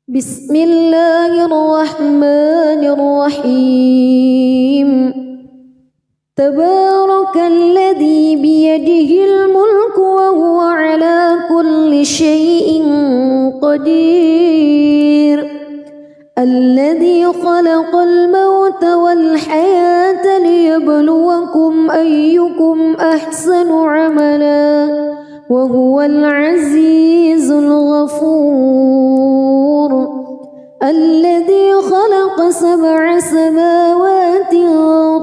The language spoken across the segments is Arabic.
بسم الله الرحمن الرحيم تبارك الذي بيده الملك وهو على كل شيء قدير الذي خلق الموت والحياة ليبلوكم أيكم أحسن عملا وهو العزيز الغفور الذي خلق 7 سماوات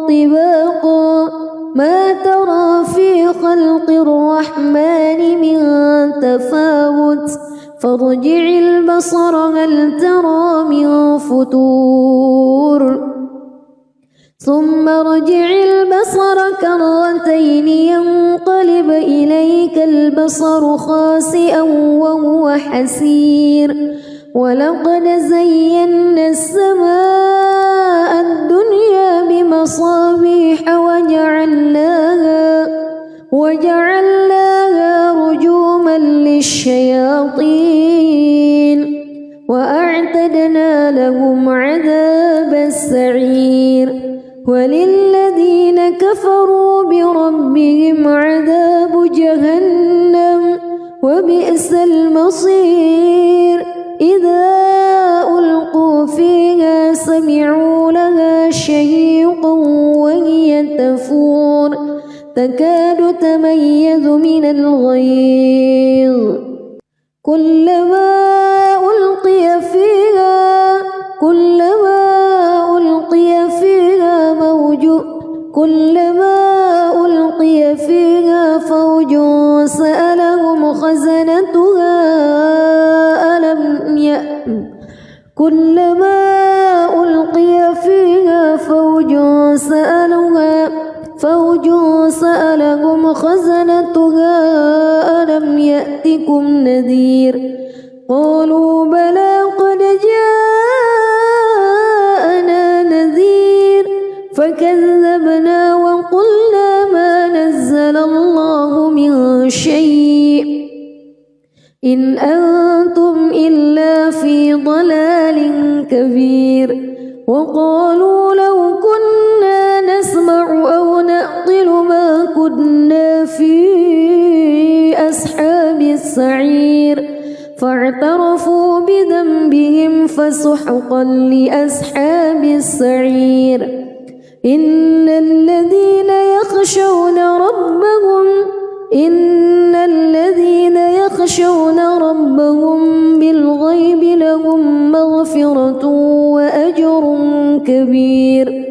طباقا ما ترى في خلق الرحمن من تفاوت فارجع البصر هل ترى من فتور ثم ارجع البصر كرتين ينقلب إليك البصر خاسئا وهو حسير ولقد زينا السماء الدنيا بمصابيح وجعلناها رجوما للشياطين وأعتدنا لهم عذاب السعير وللذين كفروا بربهم عذاب جهنم وبئس المصير إذا ألقوا فيها سمعوا لها شهيقا وهي تفور تكاد تميز من الغيظ كلما ألقي فيها فوج سألهم خزنتها ألم يأتكم نذير قالوا بلى قد جاءنا نذير فكذبنا وقلنا ما نزل الله من شيء إن أنتم إلا في ضلال كبير وقالوا لو كنا نسمع أو نعقل ما كنا في أصحاب السعير فاعترفوا بذنبهم فسحقا لأصحاب السعير إن الذين يخشون ربهم بالغيب لهم مغفرة وأجر كبير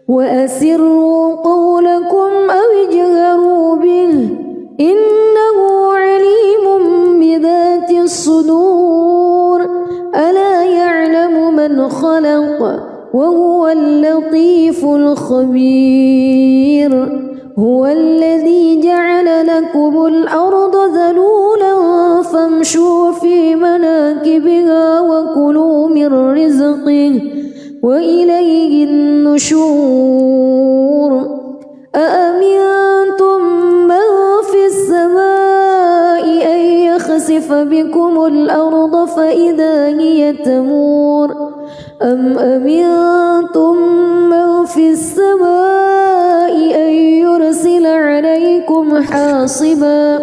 وأسروا قولكم أو اجهروا به إنه عليم بذات الصدور ألا يعلم من خلق وهو اللطيف الخبير هو الذي جعل لكم الأرض ذلولا فامشوا في مناكبها وكلوا من رزقه وإليه النشور أأمنتم من في السماء أن يخسف بكم الأرض فإذا هي تمور أم أمنتم من في السماء أن يرسل عليكم حاصبا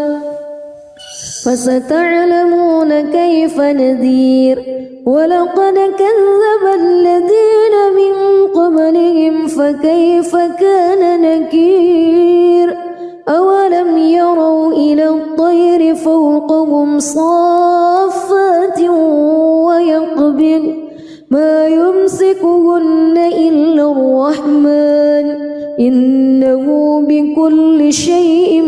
فستعلمون كيف نذير ولقد كذب الذين من قبلهم فكيف كان نكير أولم يروا إلى الطير فوقهم صافات ويقبض ما يمسكهن إلا الرحمن إنه بكل شيء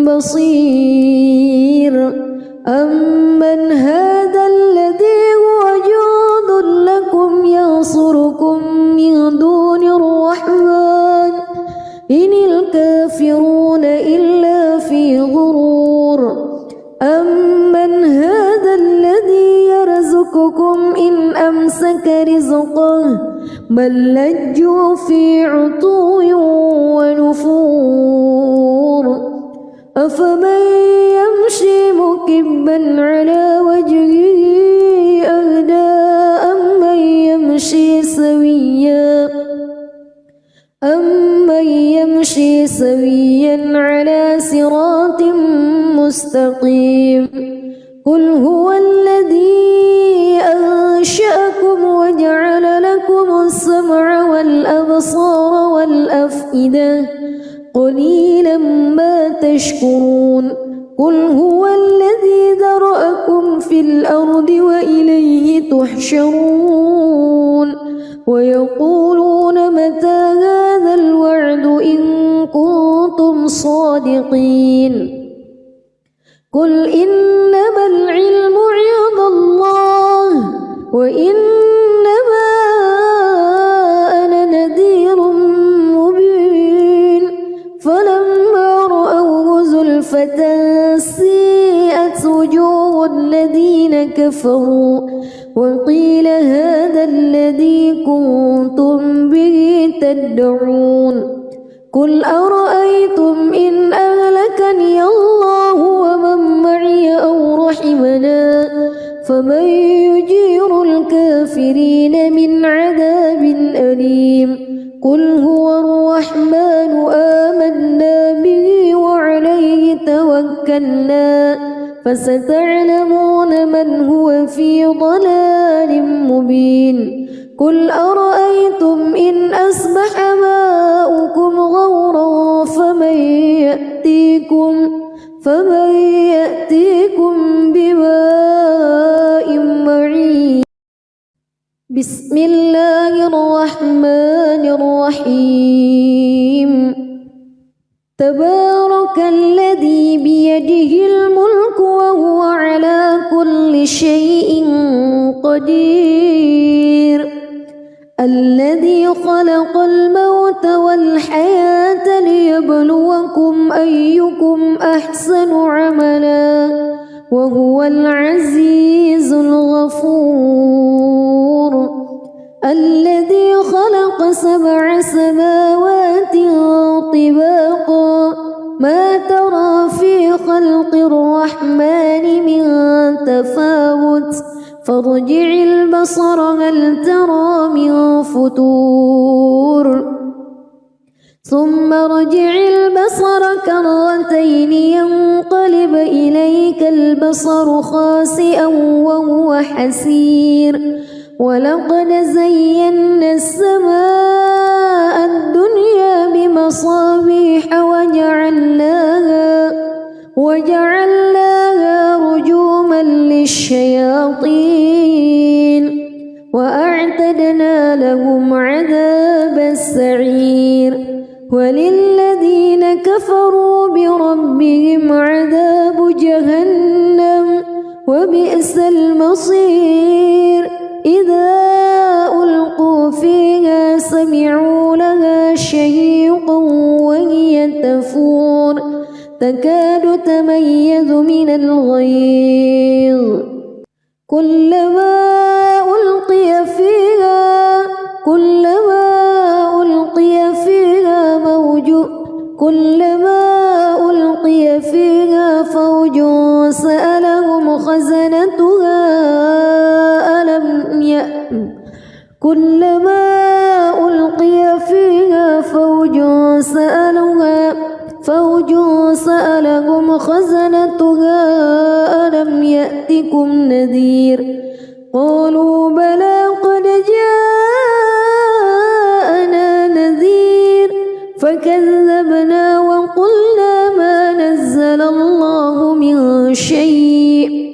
بصير أمن هذا الذي هو جند لكم ينصركم من دون الرحمن إن الكافرون إلا في غرور أمن هذا الذي يرزقكم إن أمسك رزقه بل لجوا في عتو ونفور أفمن يمشي مكبا على وجهه أهدى سويا على صراط مستقيم قل هو الذي أنشأكم وجعل لكم السمع والأبصار والأفئدة قليلا ما تشكرون قل هو الذي ذرأكم في الأرض وإليه تحشرون ويقولون متى هذا الوعد إن كنتم صادقين قل إنما العلم عند الله وإنما أنا نذير مبين فلما رأوه زلفة سيئت وجوه الذين كفروا وقيل هذا الذي كنتم به تدعون قل أرأيتم إن أهلكني الله ومن معي أو رحمنا فمن يجير الكافرين من عذاب أليم قل هو الرحمن آمنا به وعليه توكلنا فستعلمون من هو في ضلال مبين قل أرأيتم إن أصبح ماؤكم غورا فمن يأتيكم بماء معين بسم الله الرحمن الرحيم تبارك الذي بيده الملك وهو على كل شيء قدير الذي خلق الموت والحياة ليبلوكم أيكم أحسن عملا وهو العزيز الغفور الذي خلق 7 سماوات طباقا ما ترى في خلق الرحمن من تفاوت فارجع البصر هل ترى من فتور ثم ارجع البصر كرتين ينقلب إليك البصر خاسئا وهو حسير ولقد زينا السماء الدنيا بمصابيح وجعلناها رجوما للشياطين وأعتدنا لهم عذاب السعير وللذين كفروا بربهم عذاب جهنم وبئس المصير إذا ألقوا فيها سمعوا لها شهيقا وهي تفور تكاد تميز من الغيظ كلما ألقي فيها فوج سألهم خزنتها كلما ألقي فيها فوج سألهم خزنتها ألم يأتكم نذير قالوا بلى قد جاءنا نذير فكذبنا وقلنا ما نزل الله من شيء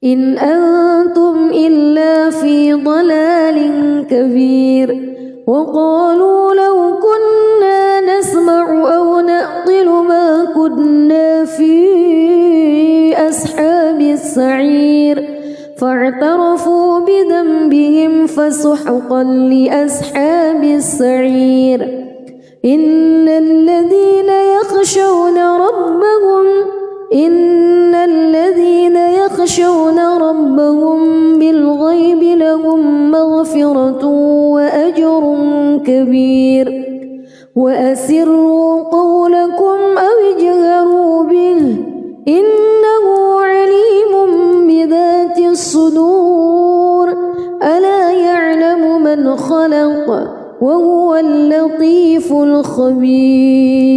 إن أنتم إلا في ضلال كبير وقالوا لو كنا نسمع أو نعقل ما كنا في أصحاب السعير فاعترفوا بذنبهم فسحقا لأصحاب السعير إن الذين يخشون ربهم بالغيب لهم مغفرة وأجر كبير وأسروا قولكم أو اجهروا به إنه عليم بذات الصدور ألا يعلم من خلق وهو اللطيف الخبير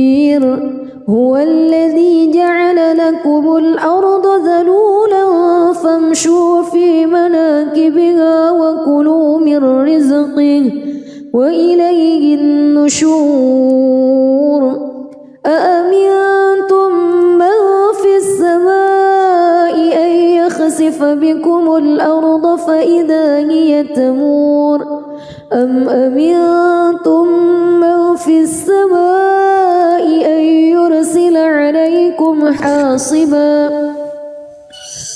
هو الذي جعل لكم الأرض ذلولا فامشوا في مناكبها وكلوا من رزقه وإليه النشور أأمنتم من في السماء أن يخسف بكم الأرض فإذا هي تمور أم أمنتم من في السماء أن يرسل عليكم حاصبا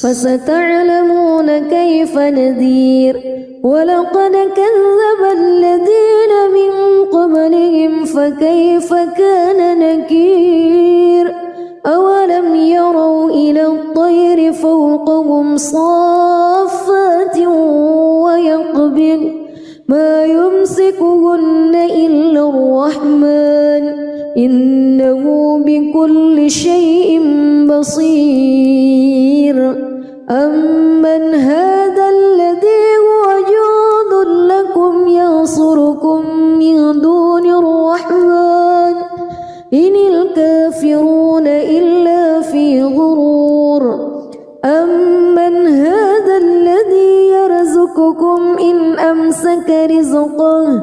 فستعلمون كيف نذير ولقد كذب الذين من قبلهم فكيف كان نكير أولم يروا إلى الطير فوقهم صافات ويقبض ما يمسكهن إلا الرحمن إنه بكل شيء بصير أمن هذا الذي هو جند لكم ينصركم من دون الرحمن إن الكافرون إلا في غرور أمن هذا الذي يرزقكم إن أمسك رزقه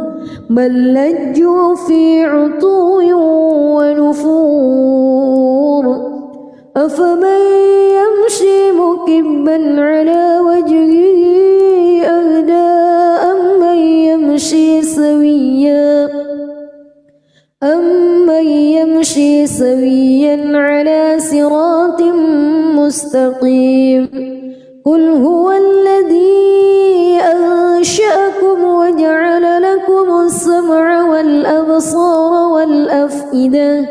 بل لجوا في عتو ونفور أفمن يمشي مكبا على وجهه أهدى أمن يمشي سويا على صراط مستقيم قل هو الذي أنشأكم وجعل لكم السمع والأبصار والأفئدة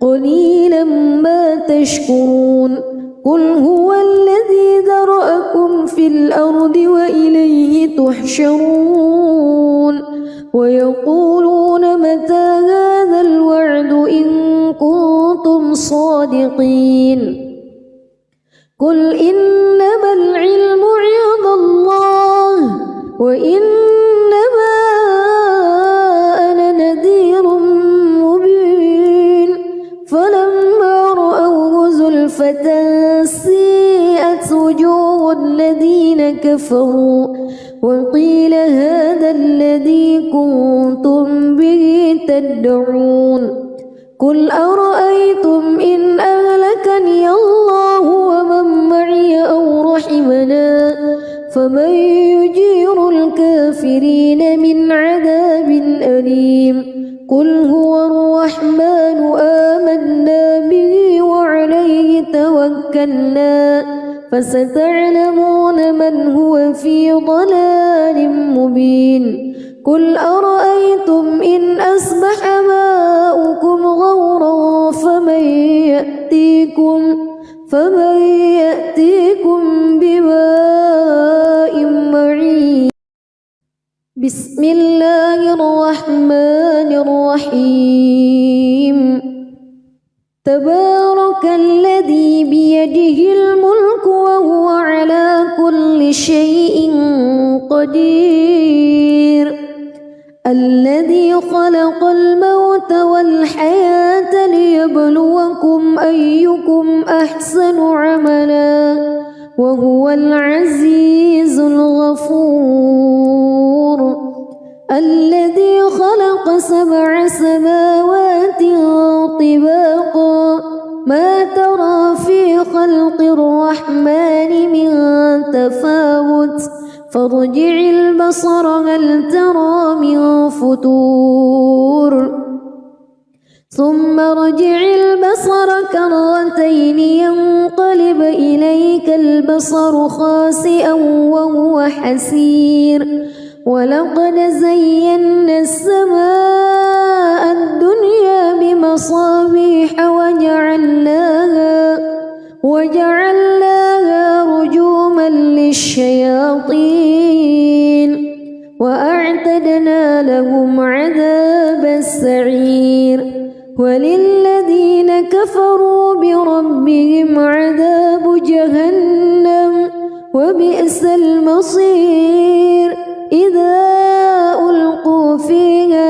قليلا ما تشكرون قل هو الذي ذرأكم في الأرض وإليه تحشرون ويقولون متى هذا الوعد إن كنتم صادقين قل إنما العلم عند الله وإنما أنا نذير مبين فلما رأوه زلفة سيئت وجوه الذين كفروا وقيل هذا الذي كنتم به تدعون قل أرأيتم إن أهلكني الله ومن معي أو رحمنا فمن يجير الكافرين من عذاب أليم قل هو الرحمن آمنا به وعليه توكلنا فستعلمون من هو في ضلال مبين قل أرأيتم إن أصبح ماؤكم غورا فمن يأتيكم بماء معين بسم الله الرحمن الرحيم تبارك الذي بيده الملك وهو على كل شيء قدير الذي خلق الموت والحياة ليبلوكم أيكم أحسن عملا وهو العزيز الغفور الذي خلق 7 سماوات طباقا ما ترى في خلق الرحمن من تفاوت فارجع البصر هل ترى من فتور ثم ارجع البصر كرتين ينقلب إليك البصر خاسئا وهو حسير ولقد زينا السماء الدنيا بمصابيح وجعلناها رجوما للشياطين وأعتدنا لهم عذاب السعير وللذين كفروا بربهم عذاب جهنم وبئس المصير إذا ألقوا فيها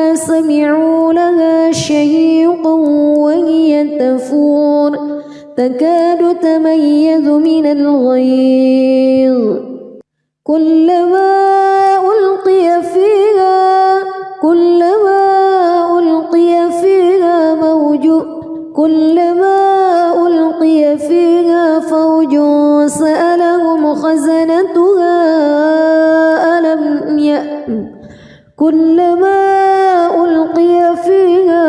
الغيظ كلما ألقي فيها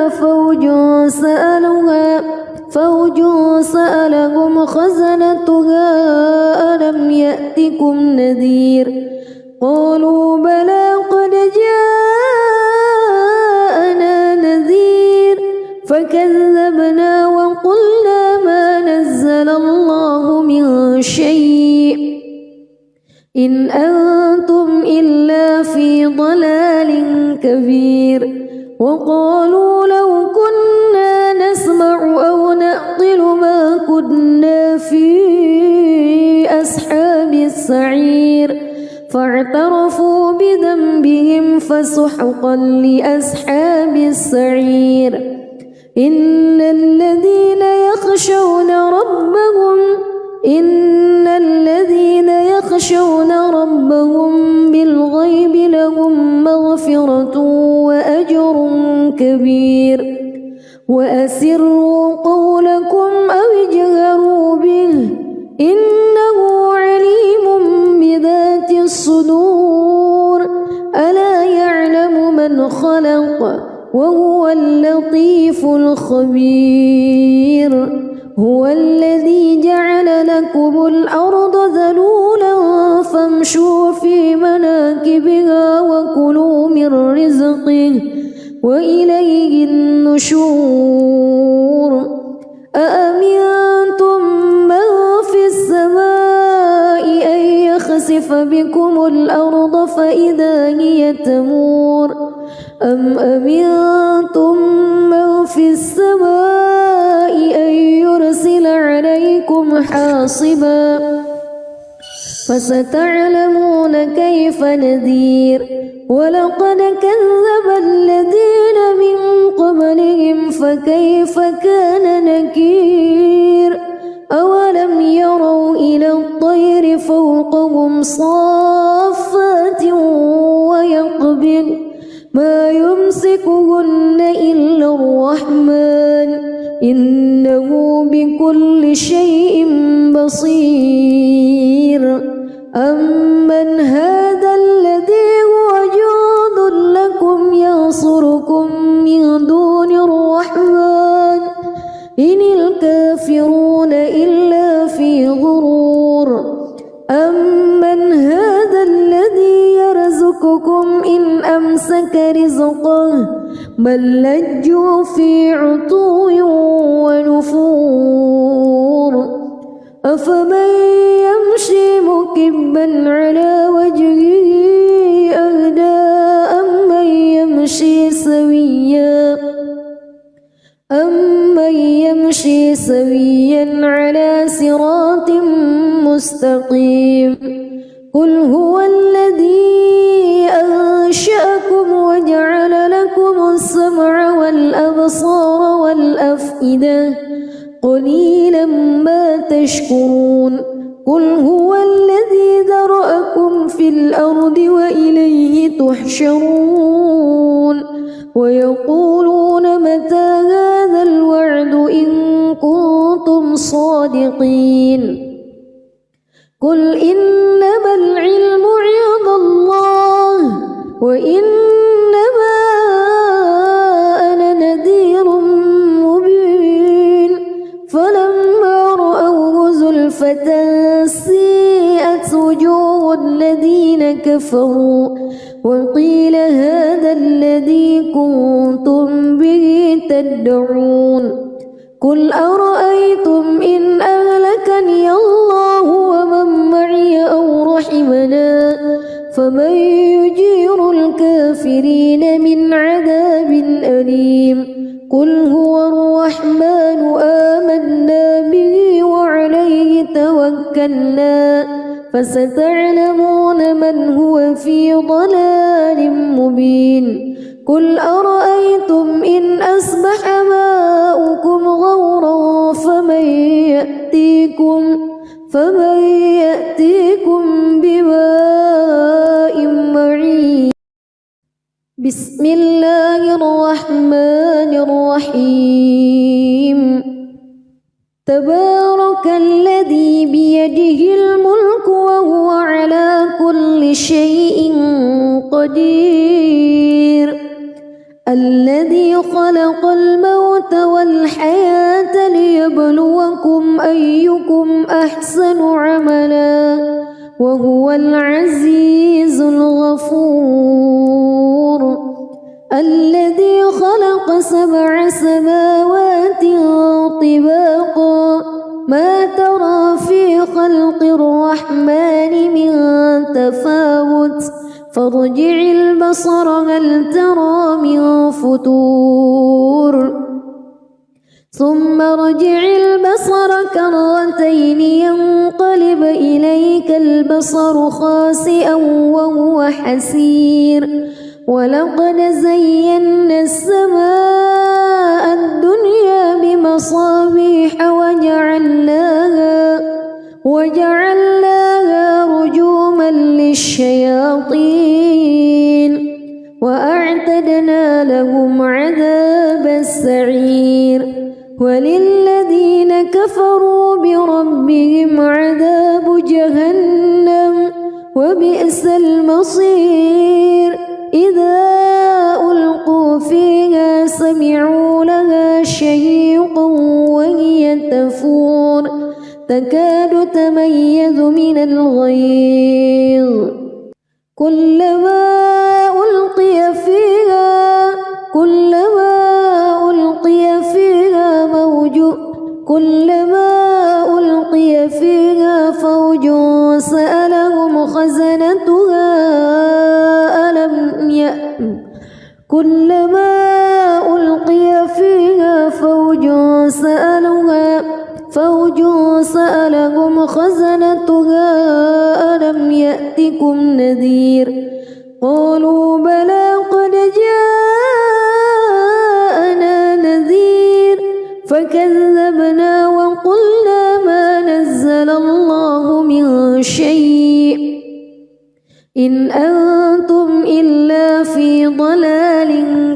فوج سألهم خزنتها ألم يأتكم نذير قالوا بلى قد جاءنا نذير فكذبنا وقلنا ما نزل الله من شيء إن أنتم إلا في ضلال كبير وقالوا لو كنا نسمع أو نعقل ما كنا في أصحاب السعير فاعترفوا بذنبهم فسحقا لأصحاب السعير إن الذين يخشون ربهم بالغيب لهم مغفرة وأجر كبير وأسروا قولكم أو اجهروا به إنه عليم بذات الصدور ألا يعلم من خلق وهو اللطيف الخبير هو الذي جعل لكم الأرض ذلولا فامشوا في مناكبها وكلوا من رزقه وإليه النشور أأمنتم من في السماء أن يخسف بكم الأرض فإذا هي تمور أم أمنتم من في السماء أن يرسل عليكم حاصبا فستعلمون كيف نذير ولقد كذب الذين من قبلهم فكيف كان نكير أولم يروا إلى الطير فوقهم صافات ويقبض ما يمسكهن إلا الرحمن إنه بكل شيء بصير أمن هذا الذي هو جند لكم ينصركم من دون الرحمن إن الكافرون إلا في غرور أمن هذا الذي يرزقكم إن أمسك رزقه بل لجوا في عتو ونفور أفمن يمشي مكبا على وجهه أهدى أمن يمشي سويا على صراط مستقيم قل هو الذي أنشأكم وجعل لكم السمع والأبصار والأفئدة قليلا ما تشكرون قل هو الذي ذرأكم في الأرض وإليه تحشرون ويقولون متى هذا الوعد إن كنتم صادقين قل إنما العلم عند الله وإنما أنا نذير مبين فلما رأوه زلفة سيئت وجوه الذين كفروا وقيل هذا الذي كنتم به تدعون قل أرأيتم إن أهلكني الله ومن معي أو رحمنا فمن يجير الكافرين من عذاب أليم قل هو الرحمن آمنا به وعليه توكلنا فستعلمون من هو في ضلال مبين قل أرأيتم إن أصبح ماؤكم غورا فمن بسم الله الرحمن الرحيم تبارك الذي بيده الملك وهو على كل شيء قدير الذي خلق الموت والحياة ليبلوكم أيكم أحسن عملا وهو العزيز الغفور الذي خلق 7 سماوات طباقا ما ترى في خلق الرحمن من تفاوت فارجع البصر هل ترى من فتور ثم ارجع البصر كرتين ينقلب إليك البصر خاسئا وهو حسير ولقد زينا السماء الدنيا بمصابيح وجعلناها رجوما للشياطين وأعتدنا لهم عذاب السعير وللذين كفروا بربهم عذاب جهنم وبئس المصير إذا ألقوا فيها سمعوا لها شهيقا وهي تفور تكاد تميز من الغيظ كلما ألقي فيها فوج سألهم خزنتها كلما ألقي فيها فوج سألهم خزنتها ألم يأتكم نذير قالوا بلى قد جاءنا نذير فكذبنا وقلنا ما نزل الله من شيء إن أنتم إلا في ضلال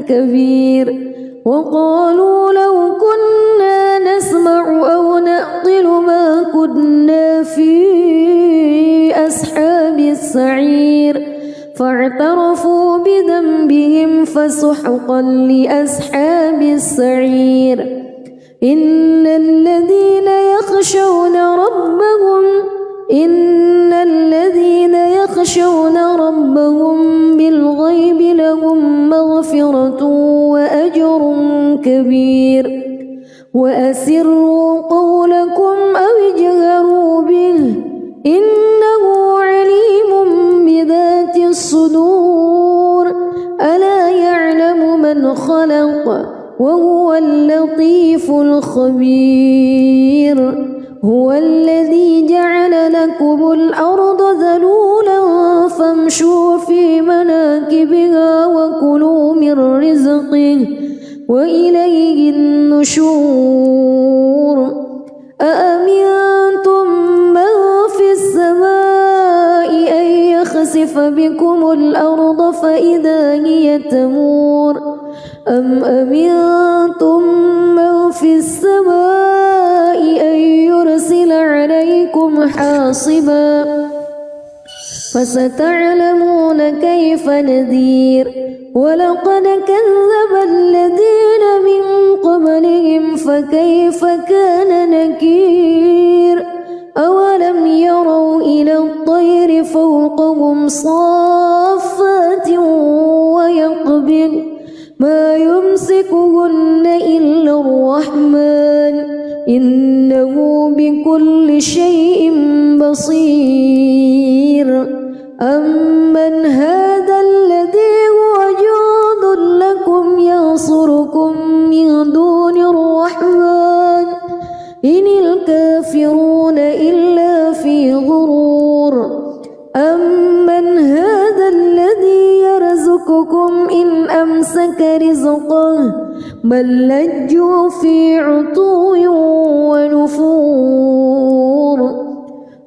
كبير وقالوا لو كنا نسمع أو نعقل ما كنا في أصحاب السعير فاعترفوا بذنبهم فسحقا لأصحاب السعير إن الذين يخشون ربهم بالغيب لهم مغفرة وأجر كبير وأسروا قولكم أو اجهروا به إنه عليم بذات الصدور ألا يعلم من خلق وهو اللطيف الخبير هو الذي جعل لكم الأرض ذلولا فامشوا في مناكبها وكلوا من رزقه وإليه النشور أأمنتم من في السماء أن يخسف بكم الأرض فإذا هي تمور أم أمنتم من في السماء أن يرسل عليكم حاصبا فستعلمون كيف نذير ولقد كذب الذين من قبلهم فكيف كان نكير أولم يروا إلى الطير فوقهم صافات ويقبض ما يمسكهن إلا الرحمن إنه بكل شيء بصير أمن هذا الذي هو جند لكم ينصركم من دون الرحمن إن الكافرون إلا في غرور أمن هذا الذي يرزقكم إن أمسك رزقه بل لجوا في عتو ونفور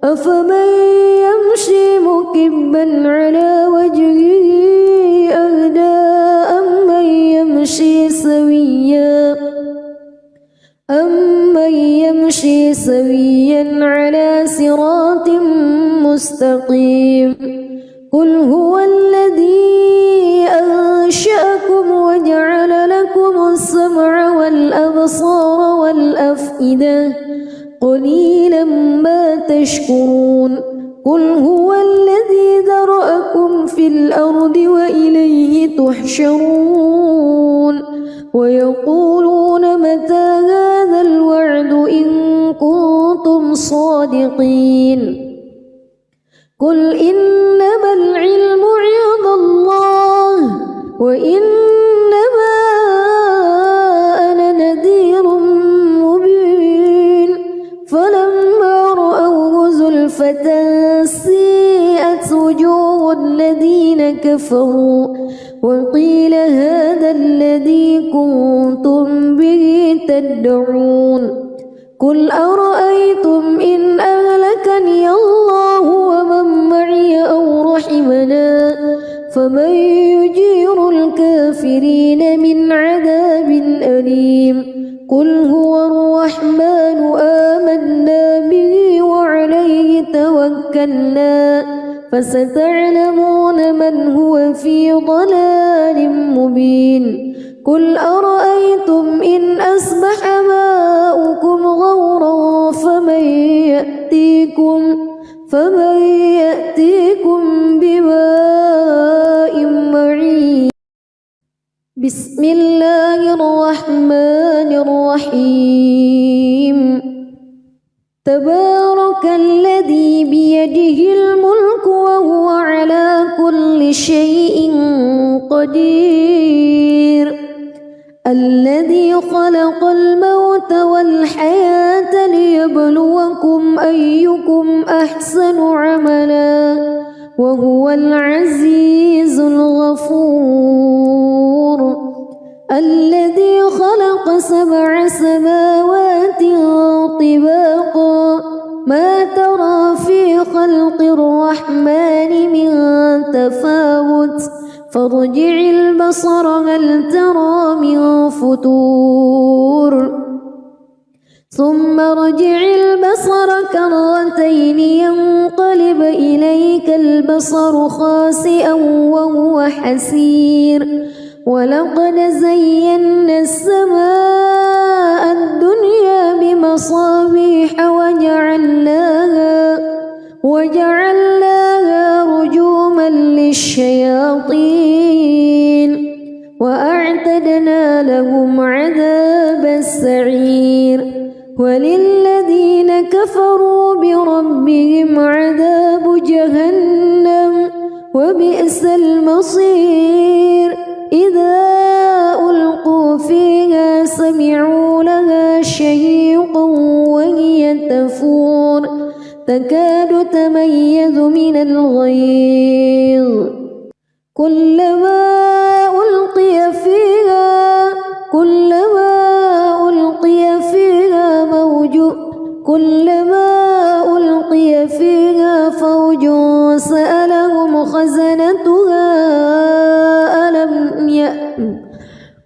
أفمن يمشي مكبا على وجهه أهدى مستقيم قل هو الذي أنشأكم وجعل لكم السمع والأبصار والأفئدة قليلا ما تشكرون قل هو الذي ذرأكم في الأرض وإليه تحشرون ويقولون متى هذا الوعد إن كنتم صادقين قل إنما العلم عند الله وإنما أنا نذير مبين فلما رأوه زلفة سيئت وجوه الذين كفروا وقيل هذا الذي كنتم به تدعون قل أرأيتم إن أهلكني الله ومن معي أو رحمنا فمن يجير الكافرين من عذاب أليم قل هو الرحمن آمنا به وعليه توكلنا فستعلمون من هو في ضلال مبين قل أرأيتم إن أصبح ماؤكم غورا فمن يأتيكم بماء معين بسم الله الرحمن الرحيم تبارك الذي بيده الملك وهو على كل شيء قدير الذي خلق الموت والحياة ليبلوكم أيكم أحسن عملا وهو العزيز الغفور الذي خلق 7 سماوات طباقا ما ترى في خلق الرحمن من تفاوت فارجع البصر هل ترى من فتور ثم ارجع البصر كرتين ينقلب إليك البصر خاسئا وهو حسير ولقد زينا السماء الدنيا بمصابيح وجعلناها رجوما للشياطين وأعتدنا لهم عذاب السعير وللذين كفروا بربهم عذاب جهنم وبئس المصير إذا ألقوا فيها سمعوا لها شهيقا وهي تفور تكاد تميز من الغيظ كلما ألقي فيها فوج سألهم خزنتها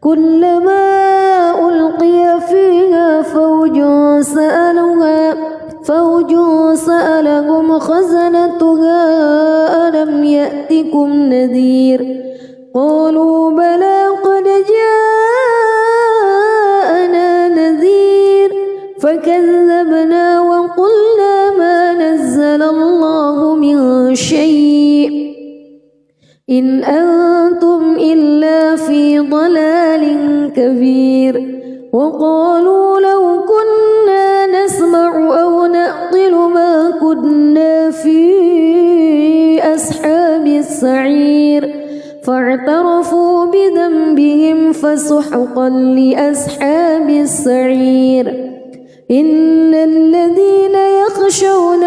كلما ألقي فيها فوج سألهم خزنتها ألم يأتكم نذير قالوا بلى قد جاءنا نذير فكذبنا وقلنا ما نزل الله من شيء إن أنتم إلا في ضلال كبير وقالوا لو كنا نسمع أو نعقل ما كنا في أصحاب السعير فاعترفوا بذنبهم فسحقا لأصحاب السعير إن الذين يخشون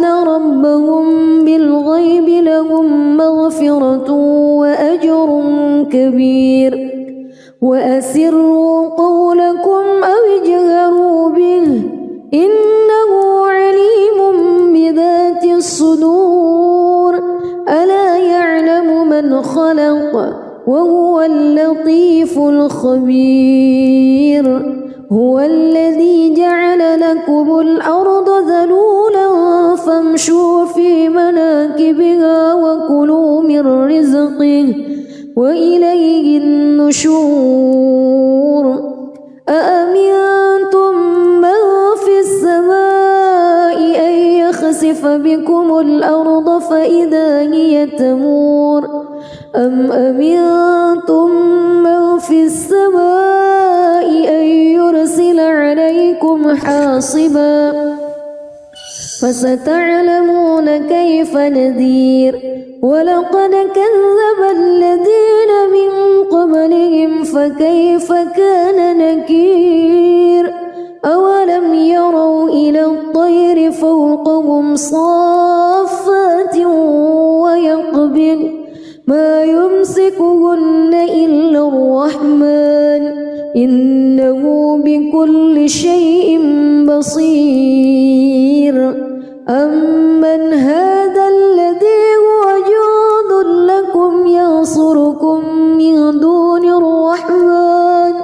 ربهم بالغيب لهم مغفرة وأجر كبير وأسروا قولكم أو اجهروا به إنه عليم بذات الصدور ألا يعلم من خلق وهو اللطيف الخبير هو الذي جعل لكم لكم الأرض ذلولا فامشوا في مناكبها وكلوا من رزقه وإليه النشور أأمنتم من في السماء أن يخسف بكم الأرض فإذا هي تمور أم أمنتم من في السماء أن يرسل عليكم حاصبا فستعلمون كيف نذير ولقد كذب الذين من قبلهم فكيف كان نكير أولم يروا إلى الطير فوقهم صافات ويقبض ما يمسكهن إلا الرحمن إنه بكل شيء بصير أمن هذا الذي هو جند لكم ينصركم من دون الرحمن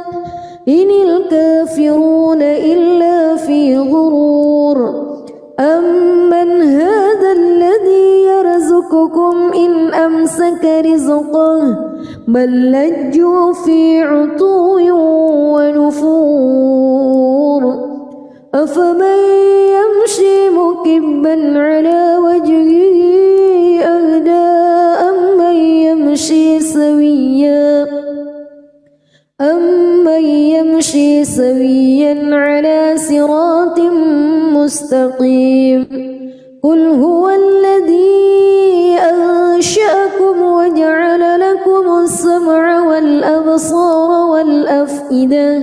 إن الكافرون إلا في غرور أمن هذا الذي يرزقكم إن أمسك رزقه بل لجوا في عتو ونفور أفمن يمشي مكبا على وجهه أهدى أمن يمشي سويا على صراط مستقيم قل هو الذي أنشأكم وجعل لكم السمع والأبصار والأفئدة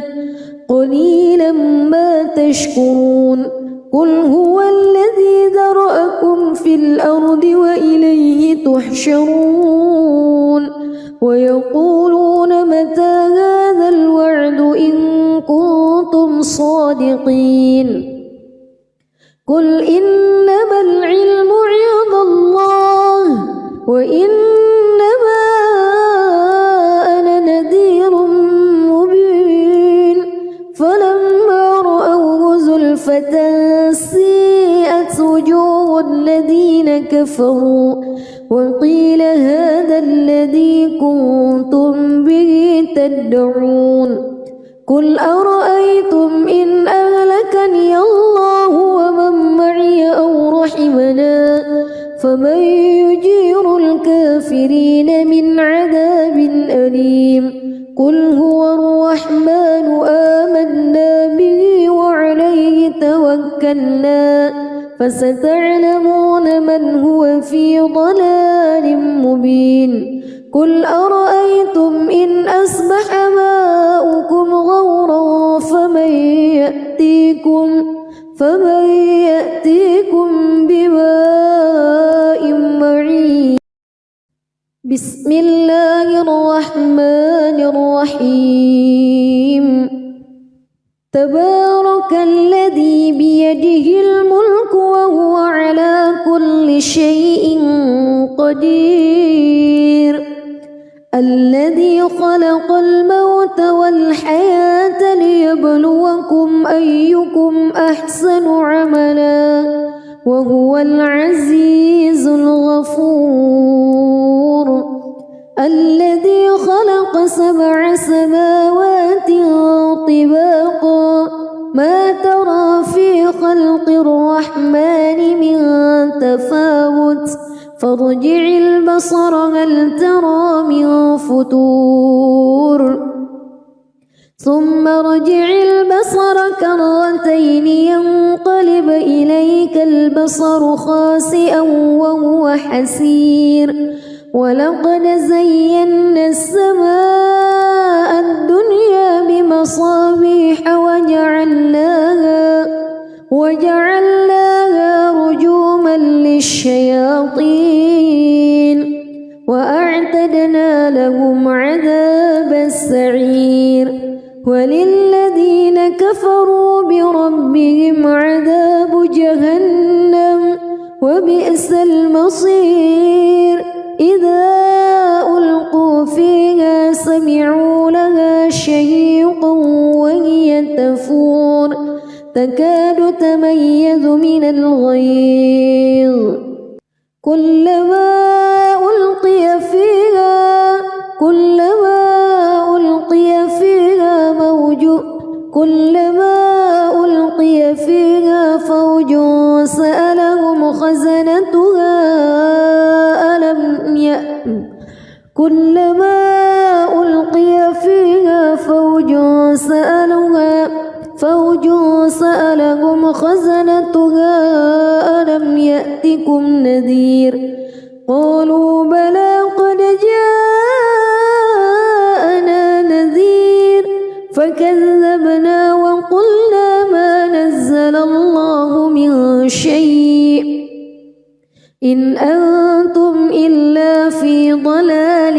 قليلا ما تشكرون قل هو الذي ذرأكم في الأرض وإليه تحشرون ويقولون متى هذا الوعد إن كنتم صادقين قل إنما العلم عند الله وإنما أنا نذير مبين فلما رأوه زلفة سيئت وجوه الذين كفروا وقيل هذا الذي كنتم به تدعون قل أرأيتم إن أهلكني الله ومن معي أو رحمنا فمن يجير الكافرين من عذاب أليم قل هو الرحمن آمنا به وعليه توكلنا فستعلمون من هو في ضلال مبين قل أرأيتم إن أصبح ماؤكم غورا فمن يأتيكم بماء معين بسم الله الرحمن الرحيم تبارك الذي بيده الملك وهو على كل شيء قدير الذي خلق الموت والحياة ليبلوكم أيكم أحسن عملا وهو العزيز الغفور الذي خلق 7 سماوات طباقا ما ترى في خلق الرحمن من تفاوت فارجع البصر هل ترى من فطور ثم ارجع البصر كرتين ينقلب إليك البصر خاسئا وهو حسير ولقد زينا السماء الدنيا بمصابيح وجعلناها رجوما للشياطين وأعتدنا لهم عذاب السعير وللذين كفروا بربهم عذاب جهنم وبئس المصير إذا ألقوا فيها سمعوا لها شهيقا وهي تفور تكاد من الغيظ كلما ألقي فيها فوج سألهم خزنتها ألم يأتكم نذير قالوا بلى قد جاءنا نذير فكذبنا وقلنا ما نزل الله من شيء إن أنتم إلا في ضلال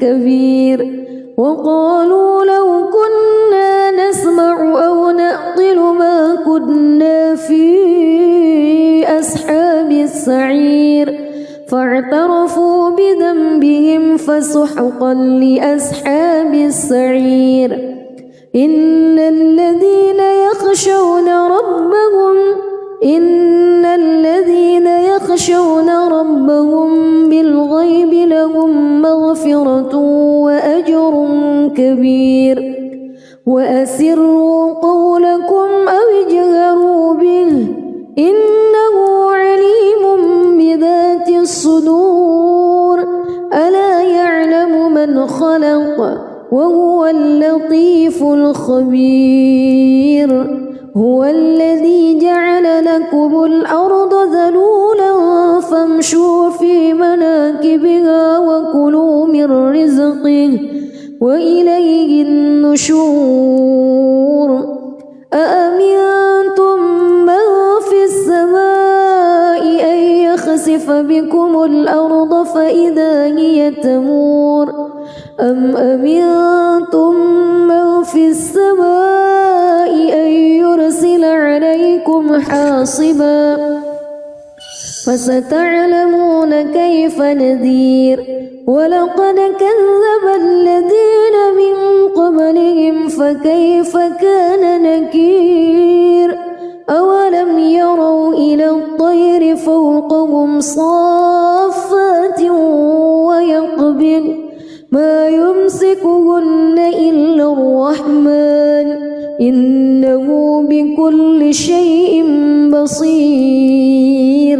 كبير وقالوا لو كنا نسمع أو نعقل ما كنا في أصحاب السعير فاعترفوا بذنبهم فسحقا لأصحاب السعير إن الذين يخشون ربهم بالغيب لهم مغفرة وأجر كبير وأسروا قولكم أو اجهروا به إنه عليم بذات الصدور ألا يعلم من خلق وهو اللطيف الخبير هو الذي جعل لكم الأرض ذلولا فامشوا في مناكبها وكلوا من رزقه وإليه النشور أأمنتم من في السماء أن يخسف بكم الأرض فإذا هي تمور أم أمنتم من في السماء أن يرسل عليكم حاصبا فستعلمون كيف نذير ولقد كذب الذين من قبلهم فكيف كان نكير أولم يروا إلى الطير فوقهم صافات ويقبض ما يمسكهن إلا الرحمن إنه بكل شيء بصير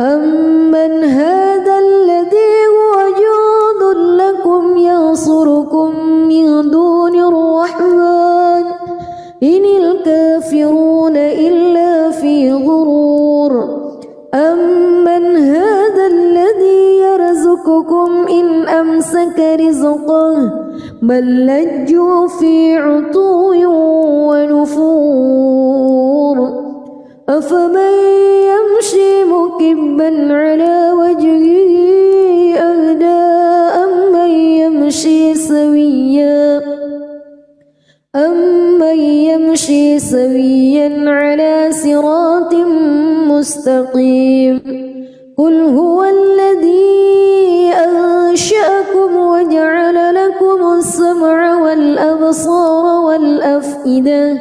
أمن هذا الذي هو جند لكم ينصركم من دون الرحمن إن الكافرون إلا في غرور أمن هذا الذي يرزقكم إن أمسك رزقه بل لجوا في عتو ونفور أفمن يمشي مكبا على وجهه أهدى أمن يمشي سويا على صراط مستقيم قل هو الذي أنشأكم وجعل لكم السمع والأبصار والأفئدة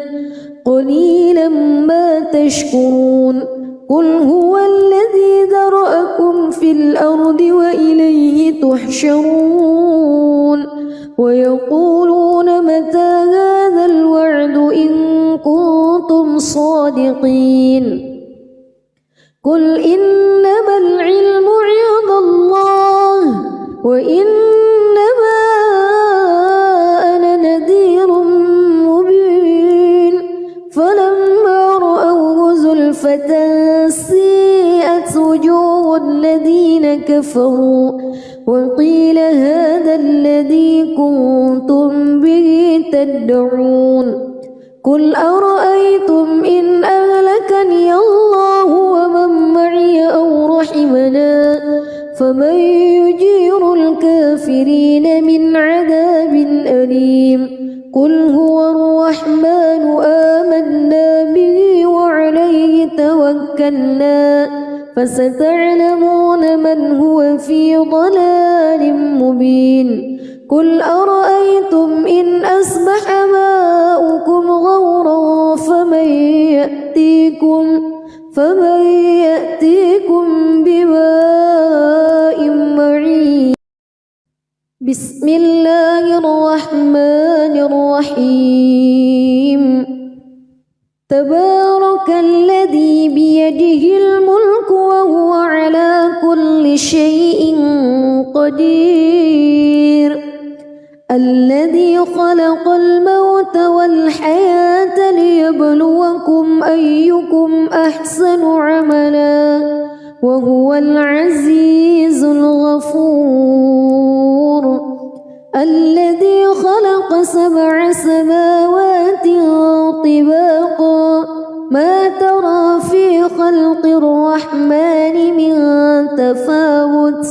قليلا ما تشكرون قل هو الذي ذرأكم في الأرض وإليه تحشرون ويقولون متى هذا الوعد إن كنتم صادقين قل إنما العلم عند الله وإنما أنا نذير مبين فلما رأوه زلفة سيئت وجوه الذين كفروا وقيل هذا الذي كنتم به تدعون قل أرأيتم إن أهلكني الله ومن معي أو رحمنا فمن يجير الكافرين من عذاب أليم قل هو الرحمن آمنا به وعليه توكلنا فستعلمون من هو في ضلال مبين قل أرأيتم إن أصبح ماؤكم غورا فمن يأتيكم بماء معين. بسم الله الرحمن الرحيم. تبارك الذي بيده الملك وهو على كل شيء قدير. الذي خلق الموت والحياة ليبلوكم أيكم أحسن عملا وهو العزيز الغفور. الذي خلق 7 سماوات طباقا ما ترى في خلق الرحمن من تفاوت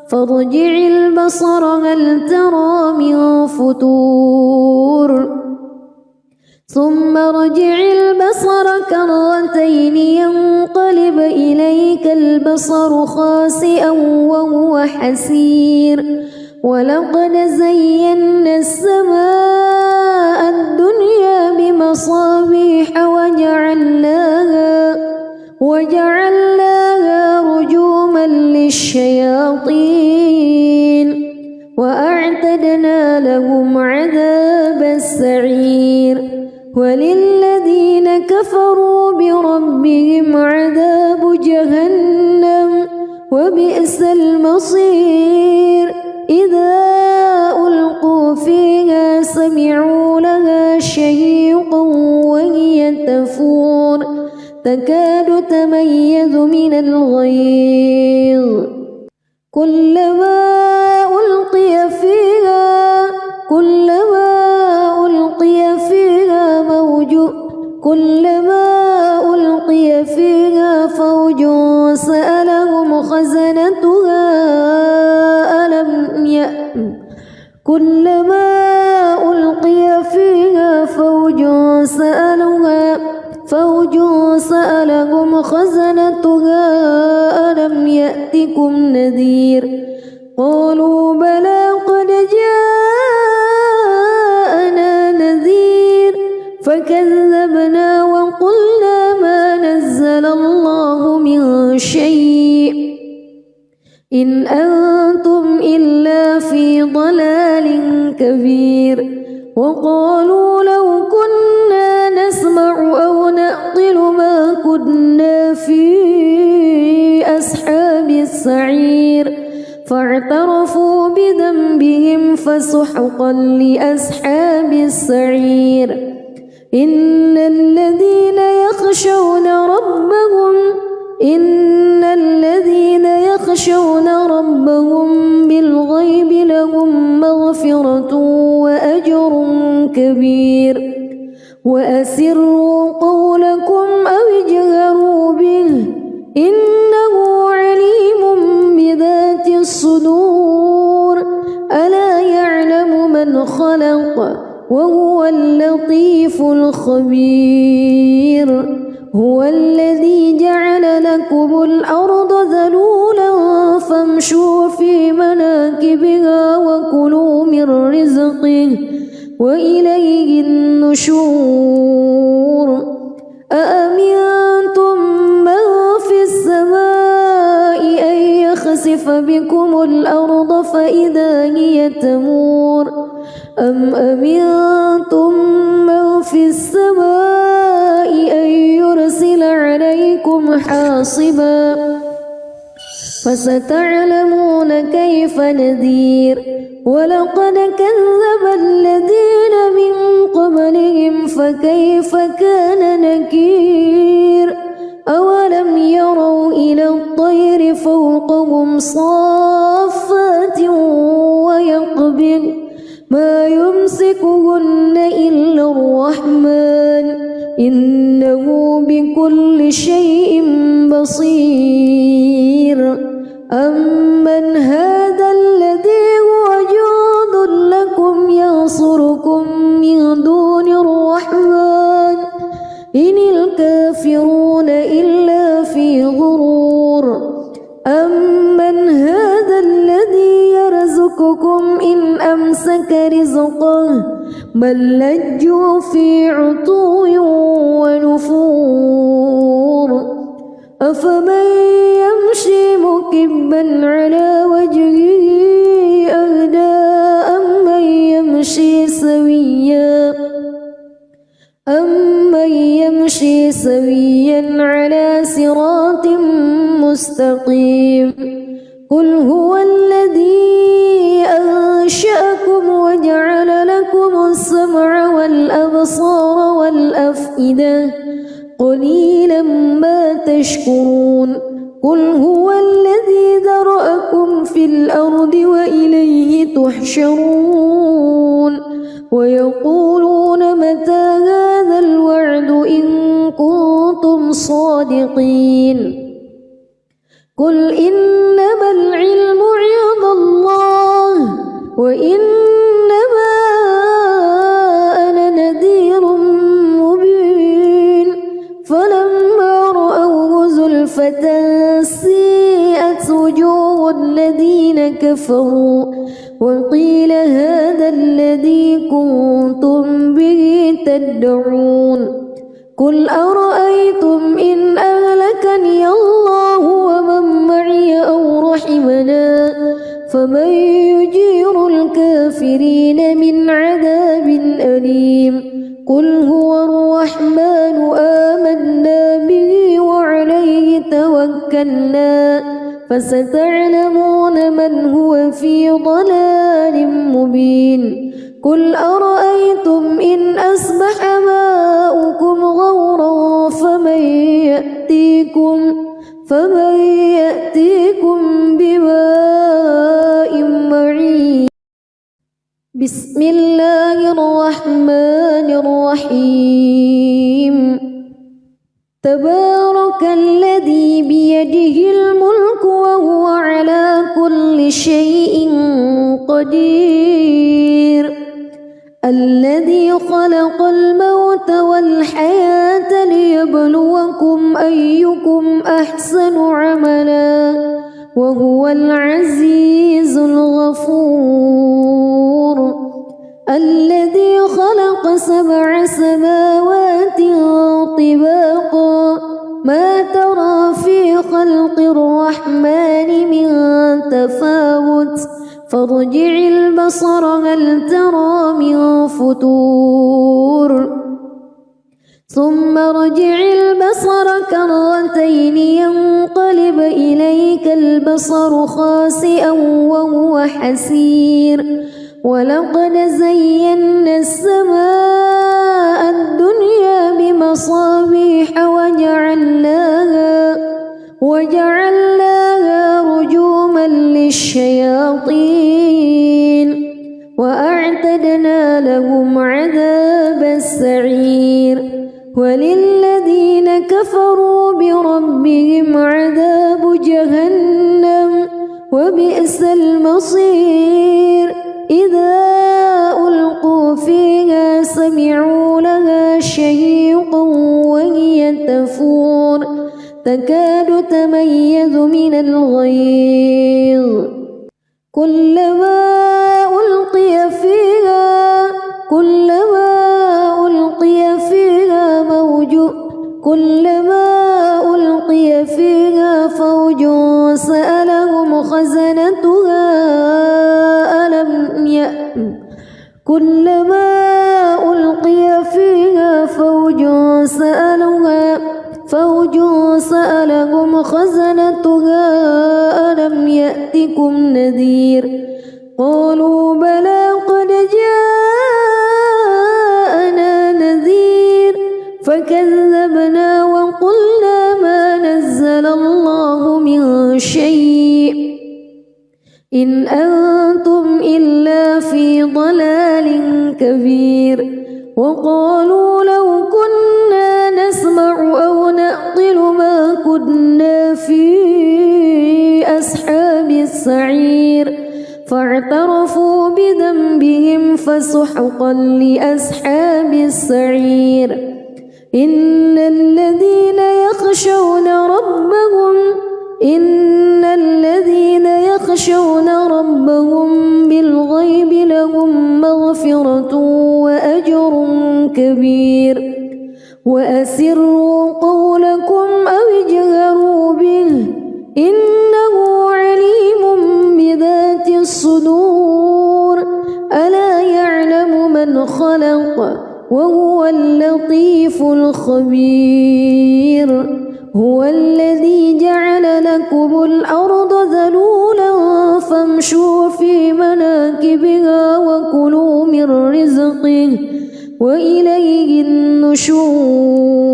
فارجع البصر هل ترى من فتور ثم ارجع البصر كرتين ينقلب إليك البصر خاسئا وهو حسير. ولقد زينا السماء الدنيا بمصابيح وجعلناها رجوما للشياطين وأعتدنا لهم عذاب السعير. وللذين كفروا بربهم عذاب جهنم وبئس المصير. إذا ألقوا فيها سمعوا لها شهيقا وهي تفور تكاد تميز من الغيظ كلما ألقي فيها فوج سألهم خزنتها كلما ألقي فيها فوج سألهم خزنتها ألم يأتكم نذير قالوا بلى قد جاءنا نذير فكذبنا وقلنا ما نزل الله من شيء إن أنتم إلا في ضلال كبير. وقالوا لو كنا نسمع أو نعقل ما كنا في أصحاب السعير فاعترفوا بذنبهم فسحقا لأصحاب السعير. إن الذين يخشون ربهم بالغيب لهم مغفرة وأجر كبير. وأسروا قولكم أو اجهروا به إنه عليم بذات الصدور. ألا يعلم من خلق وهو اللطيف الخبير. هو الذي جعل لكم الأرض ذلولا فامشوا في مناكبها وكلوا من رزقه وإليه النشور. أأمنتم من في السماء أن يخسف بكم الأرض فإذا هي تمور أم أمنتم من في السماء أن يرسل عليكم حاصبا فستعلمون كيف نذير. ولقد كذب الذين من قبلهم فكيف كان نكير. أولم يروا إلى الطير فوقهم صافات ويقبض ما يمسكهن إلا الرحمن إنه بكل شيء بصير. أمن هذا الذي هو جند لكم ينصركم من دون الرحمن إن الكافرون إلا في غرور. أمن هذا الذي يرزقكم إن أمسك رزقه بل لجوا في عتو ونفور. أفمن يمشي مكبا على وجهه أهدى أمن يمشي سويا على صراط مستقيم قل هو الذي أنشأكم وجعل لكم السمع والأبصار والأفئدة قليلا ما تشكرون قل هو الذي ذرأكم في الأرض وإليه تحشرون ويقولون متى هذا الوعد إن كنتم صادقين قل إنما العلم عند الله وإنما أنا نذير مبين فلما رأوه زلفة سيئت وجوه الذين كفروا وقيل هذا الذي كنتم به تدعون قل أرأيتم إن أهلكني الله ومن معي أو رحمنا فمن يجير الكافرين من عذاب أليم قل هو الرحمن آمنا به وعليه توكلنا فستعلمون من هو في ضلال مبين قل أرأيتم إن أصبح ماؤكم غورا فمن يأتيكم بماء معين بسم الله الرحمن الرحيم تبارك الذي بيده الملك وهو على كل شيء قدير الذي خلق الموت والحياة ليبلوكم أيكم أحسن عملا وهو العزيز الغفور الذي خلق 7 سماوات طباقا ما ترى في خلق الرحمن من تفاوت فارجع البصر هل ترى من فطور ثم ارجع البصر كرتين ينقلب إليك البصر خاسئا وهو حسير ولقد زينا السماء الدنيا بمصابيح وجعلناها رجوما للشياطين وأعتدنا لهم عذاب السعير وللذين كفروا بربهم عذاب جهنم وبئس المصير إذا ألقوا فيها سمعوا لها شهيقا وهي تفور تكاد تميز من الغيظ كلما ألقي فيها فوج سألهم خزنتها كلما ألقي فيها فوج سألهم خزنتها ألم يأتكم نذير قالوا بلى قد جاءنا نذير فكذبنا وقلنا ما نزل الله من شيء إن أنتم إلا في ضلال كبير وقالوا لو كنا نسمع أو نعقل ما كنا في أصحاب السعير فاعترفوا بذنبهم فسحقا لأصحاب السعير إن الذين يخشون ربهم بالغيب لهم مغفرة وأجر كبير وأسروا قولكم أو اجهروا وهو اللطيف الخبير هو الذي جعل لكم الأرض ذلولا فامشوا في مناكبها وكلوا من رزقه وإليه النشور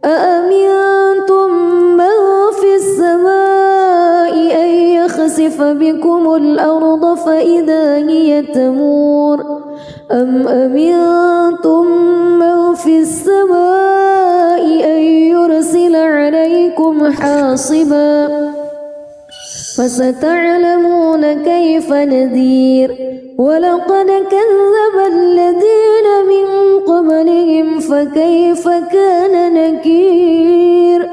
أأمنتم من في السماء أن يخسف بكم الأرض فإذا هي تمور أم أمنتم من في السماء أن يرسل عليكم حاصبا فستعلمون كيف نذير ولقد كذب الذين من قبلهم فكيف كان نكير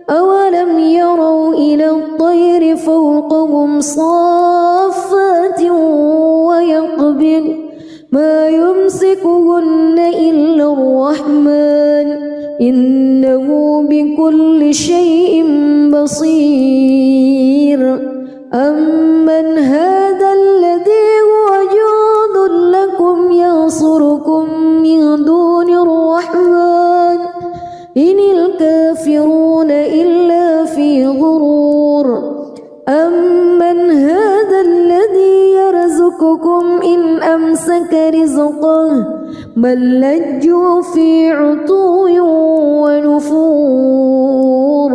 أولم يروا إلى الطير فوقهم صافات ويقبض ما يمسكهن إلا الرحمن إنه بكل شيء بصير أمن هذا الذي هو جند لكم ينصركم من دون الرحمن إن الكافرون إلا في غرور أمن هذا الذي يرزقكم إن أمسك رزقه بل لجوا في عتو ونفور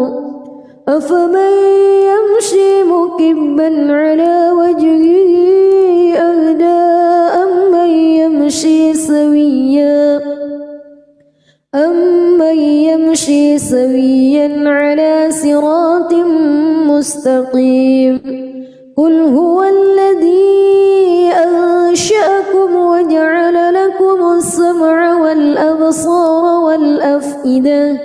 أفمن يمشي مكبا على وجهه أهدى أمن يمشي سويا على صراط مستقيم قل هو الذي أنشأكم وجعل لكم السمع والأبصار والأفئدة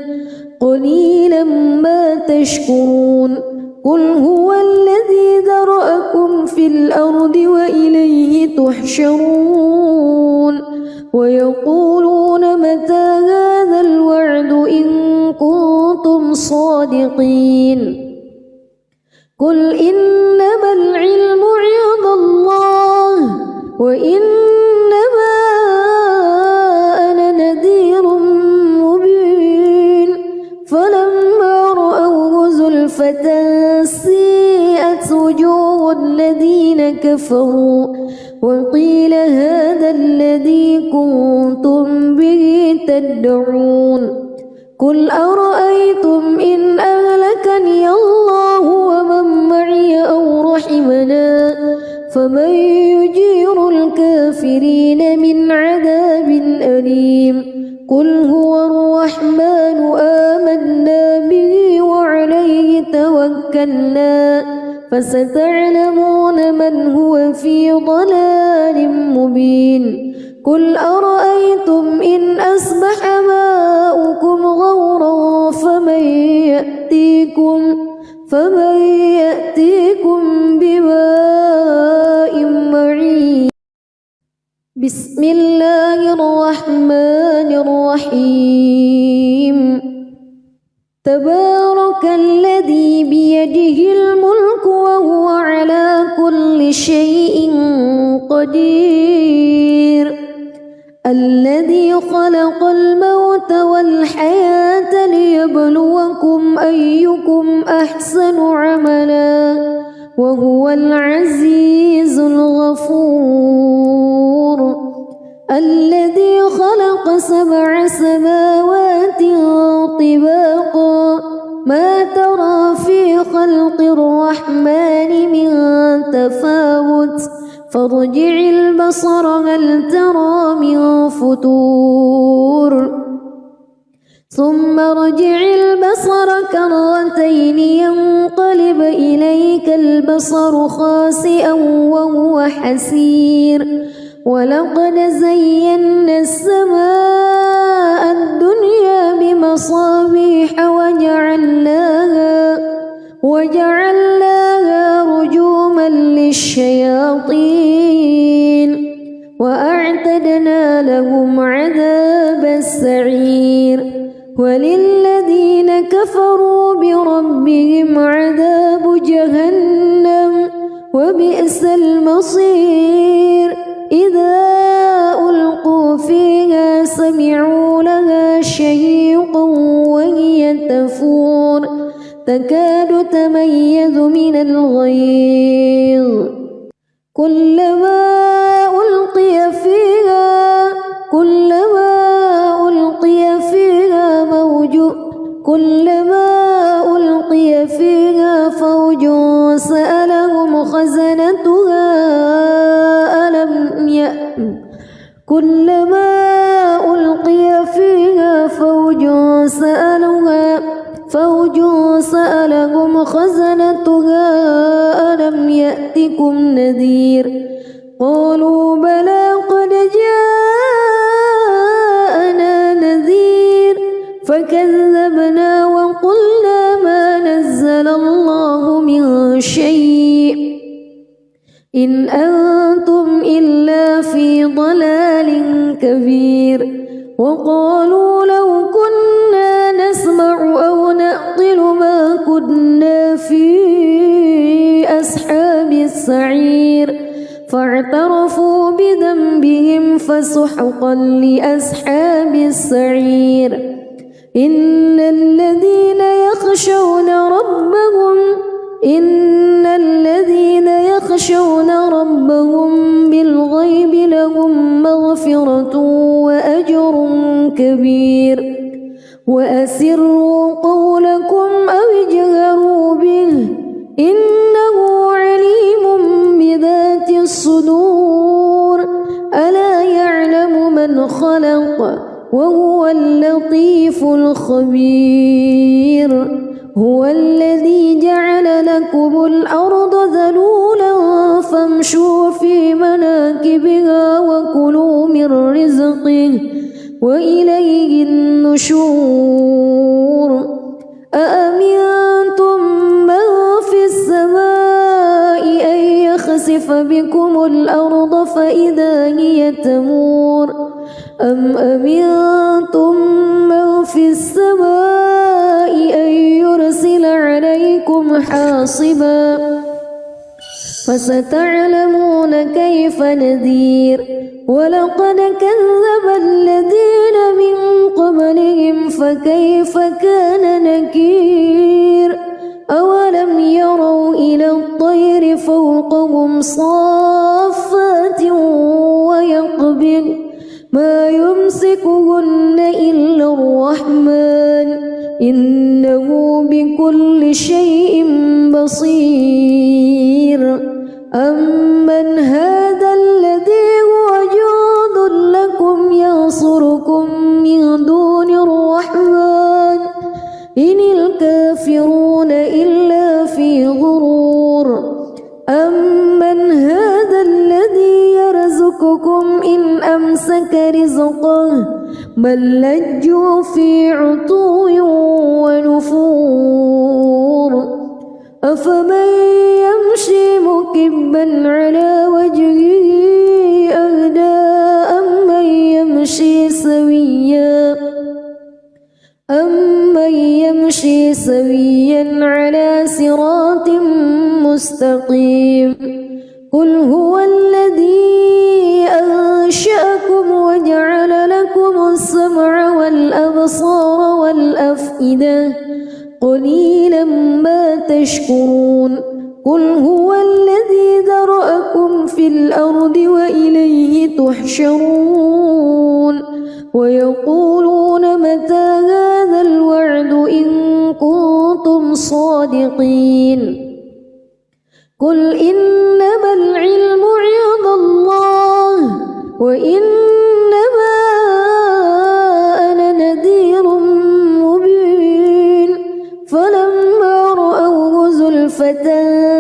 قليلا ما تشكرون قل هو الذي ذرأكم في الأرض وإليه تحشرون ويقولون متى هذا الوعد إن كنتم صادقين قل إنما العلم عند الله وإنما أنا نذير مبين فلما رأوه زلفة سيئت وجوه الذين كفروا وقيل هذا الذي كنتم به تدعون قل أرأيتم إن أهلكني الله ومن معي أو رحمنا فمن يجير الكافرين من عذاب أليم قل هو الرحمن آمنا به وعليه توكلنا فستعلمون من هو في ضلال مبين قل أرأيتم إن أصبح ماؤكم غورا فمن يأتيكم بماء معين بسم الله الرحمن الرحيم تبارك الذي بيده الملك وهو على كل شيء قدير الذي خلق الموت والحياة ليبلوكم أيكم أحسن عملا وهو العزيز الغفور الذي خلق 7 سماوات طباقا ما ترى في خلق الرحمن من تفاوت فارجع البصر هل ترى من فتور ثم ارجع البصر كرتين ينقلب إليك البصر خاسئا وهو حسير ولقد زينا السماء الدنيا بمصابيح وجعلناها رجوما للشياطين وأعتدنا لهم عذاب السعير وللذين كفروا بربهم عذاب جهنم وبئس المصير إذا ألقوا فيها تكاد تميز من الغيظ كلما ألقي فيها فوج سألهم خزنتها ألم يأتكم نذير قالوا بلى قد جاءنا نذير فكذبنا وقلنا ما نزل الله من شيء إن أنتم إلا في ضلال كبير وقالوا لو كنا نسمع أو نعقل ما كنا في أصحاب السعير فاعترفوا بذنبهم فسحقا لأصحاب السعير إن الذين يخشون ربهم بالغيب لهم مغفرة وأجر كبير وأسروا قولكم أو اجهروا به إنه عليم بذات الصدور ألا يعلم من خلق وهو اللطيف الخبير هو الذي جعل لكم الأرض ذلولا فامشوا في مناكبها وكلوا من رزقه وإليه النشور أأمنتم من في السماء أن يخسف بكم الأرض فإذا هي تمور أم أمنتم من في السماء أن يرسل عليكم حاصبا فستعلمون كيف نذير ولقد كذب الذين من قبلهم فكيف كان نكير أولم يروا إلى الطير فوقهم صافات ويقبض ما يمسكهن إلا الرحمن إنه بكل شيء بصير أمن هذا الذي هو جند لكم ينصركم من دون الرحمن إن الكافرون إلا في غرور أمن هذا الذي يرزقكم إن أمسك رزقه بل لجوا في عتو ونفور أفمن يمشي مكبا على وجهه أهدى أمن يمشي سويا على صراط مستقيم قل هو الذي أنشأكم وجعل لكم السمع والأبصار والأفئدة قليلا ما تشكرون قل هو الذي ذرأكم في الأرض وإليه تحشرون ويقولون متى هذا الوعد إن كنتم صادقين قل إنما العلم عند الله وإنما أنا نذير مبين فلما رأوه زلفة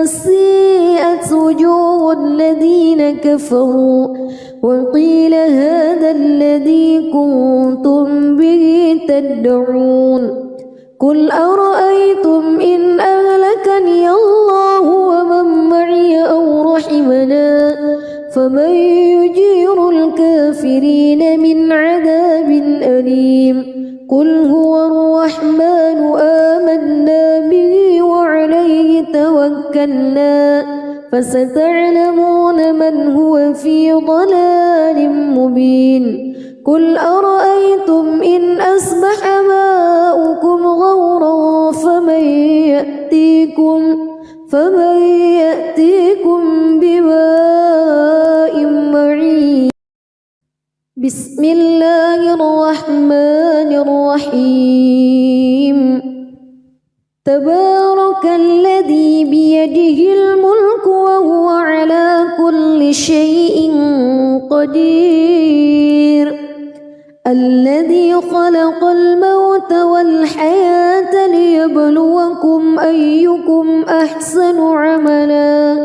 سيئت وجوه الذين كفروا وقيل هذا الذي كنتم به تدعون قل أرأيتم إن أهلكني الله ومن معي أو رحمنا فمن يجير الكافرين من عذاب أليم قل هو الرحمن آمنا به وعليه توكلنا فستعلمون من هو في ضلال مبين قل أرأيتم إن أصبح ماؤكم غورا فمن يأتيكم بماء معين. بسم الله الرحمن الرحيم. تبارك الذي بيده الملك وهو على كل شيء قدير. الذي خلق الموت والحياة ليبلوكم أيكم أحسن عملا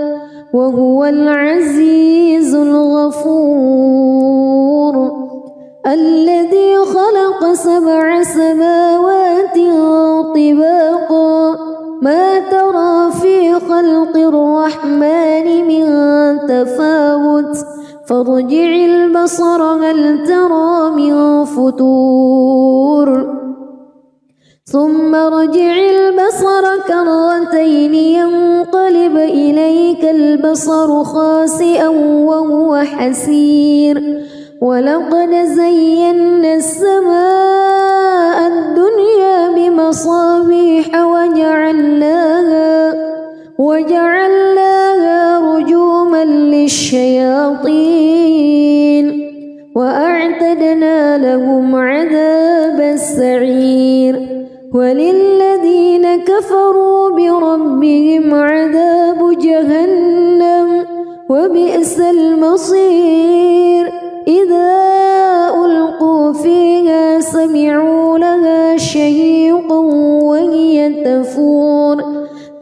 وهو العزيز الغفور. الذي خلق 7 سماوات طباقا ما ترى في خلق الرحمن من تفاوت فارجع البصر هل ترى من فطور ثم ارجع البصر كرتين ينقلب إليك البصر خاسئا وهو حسير. ولقد زينا السماء الدنيا بمصابيح وجعلناها رجوما للشياطين وأعتدنا لهم عذاب السعير. وللذين كفروا بربهم عذاب جهنم وبئس المصير. إذا ألقوا فيها سمعوا لها شهيقا وهي تفور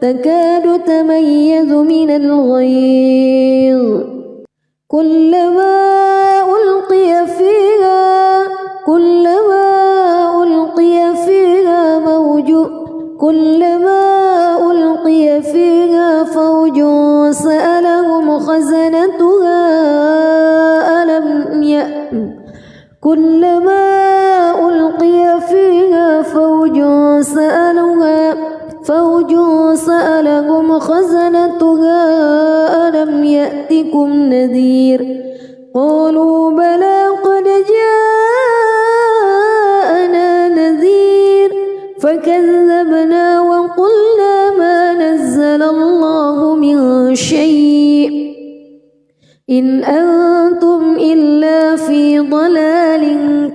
تكاد تميز من الغيظ كلما ألقي فيها فوج سألهم خزنتها ألم يأتكم نذير قالوا بلى قد جاءنا نذير فكذبنا وقلنا ما نزل الله من شيء إن أنتم إلا في ضلال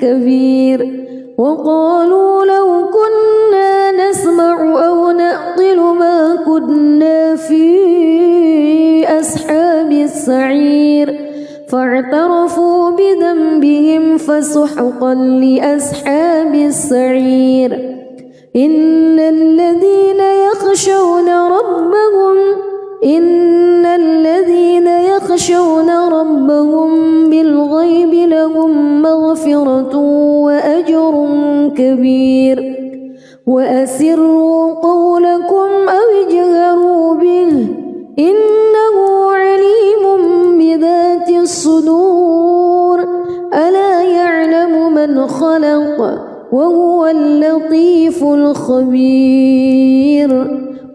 كبير. وقالوا لو كنا نسمع أو نعقل ما كنا في أصحاب السعير فاعترفوا بذنبهم فسحقا لأصحاب السعير. إن الذين يخشون ربهم بالغيب لهم مغفرة وأجر كبير. وأسروا قولكم أو اجهروا به إنه عليم بذات الصدور. ألا يعلم من خلق وهو اللطيف الخبير.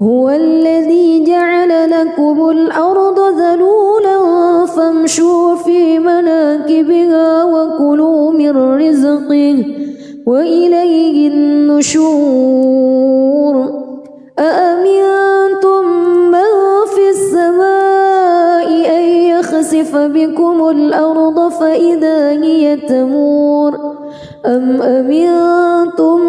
هو الذي جعل لكم الأرض ذلولا فامشوا في مناكبها وكلوا من رزقه وإليه النشور. أأمنتم من في السماء أن يخسف بكم الأرض فإذا هي تمور أم أمنتم